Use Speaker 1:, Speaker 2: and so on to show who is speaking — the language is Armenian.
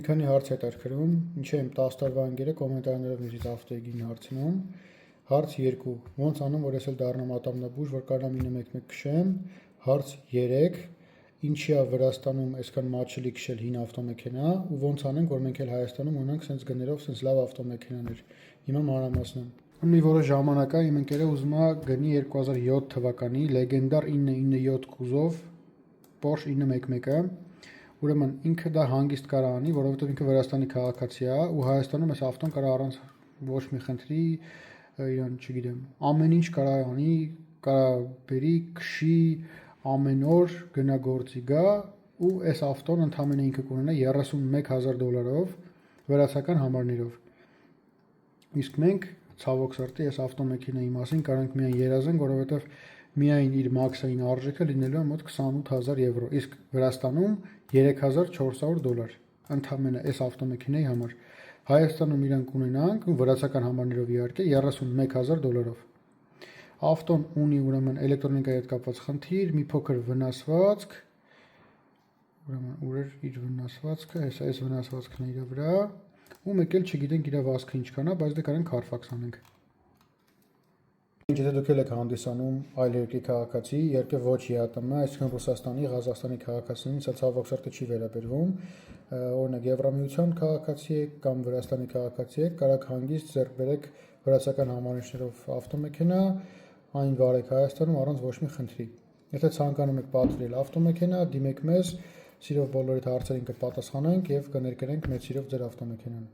Speaker 1: Մի քանի հարց հետաքրքրում, ինչ եմ 10 տարվա ընկերը կոմենտարներով մեզից ավտոեգին հարցնում։ Հարց 2. Ոնց անում, որ ես էլ դառնամ ատամնաբույժ, որ կարողամ 911 քշեմ։ Հարց 3. Ինչի է Վրաստանում այսքան մատչելի քշել հին ավտոմեքենա ու ոնց անենք, որ մենք էլ Հայաստանում ունենք sense գներով sense լավ ավտոմեքենաներ։ Հիմա մանրամասն։ Մի որոշ ժամանակ է իմ ընկերը ուզում է գնի 2007 թվականի լեգենդար 997 կուզով Porsche 911-ը։ Ուրեմն ինքը դա հանգիստ կարող անի, որովհետև ինքը Վրաստանի քաղաքացի է ու Հայաստանում այս ավտոն կարող առանց ոչ մի խնդրի իրան, չգիտեմ, ամեն ինչ կարող անի, կարող բերի, քշի, ամեն օր գնա գործի գա ու այս ավտոն ընդամենը ինքը կունենա $31,000 վրացական համարներով։ Իսկ մենք ցավոք սրտի այս ավտոմեքենայի մասին կարող ենք միայն երազենք, որովհետև միայն իր մաքսային արժեքը լինելու է մոտ €28,000, իսկ Վրաստանում $3,400 ընդամենը այս ավտոմեքենայի համար։ Հայաստանում իրան կունենանք վրացական համարներով իհարկե $31,000։ Ավտոն ունի ուրեմն էլեկտրոնիկայի հետ կապված խնդիր, մի փոքր վնասվածք, ուրեմն ուր էր իր վնասվածքը, այս վնասվածքն է իր վրա, ու մեկ էլ չգիտենք իր վազքը ինչքան է, բայց դե կարենք Carfax անենք։ Եթե դուք եք հանդիսանում այլ երկրի քաղաքացի, իհարկե ոչ ԵԱՏՄ, այսինքն Ռուսաստանի, Ղազախստանի քաղաքացիներին, սա ցավոք սրտի չի վերաբերվում, օրինակ Եվրամիության քաղաքացի եք կամ Վրաստանի քաղաքացի եք, կարող հանգիստ ձեռք բերեք վրացական համանիշներով ավտոմեքենա, այն վարեք Հայաստանում առանց ոչ մի խնդրի։ Եթե ցանկանում եք պատվիրել ավտոմեքենա, դիմեք մեզ, սիրով բոլորիդ հարցերին կպատասխանենք եւ կներկրենք մեծ սիրով ձեր ավտոմեքենան։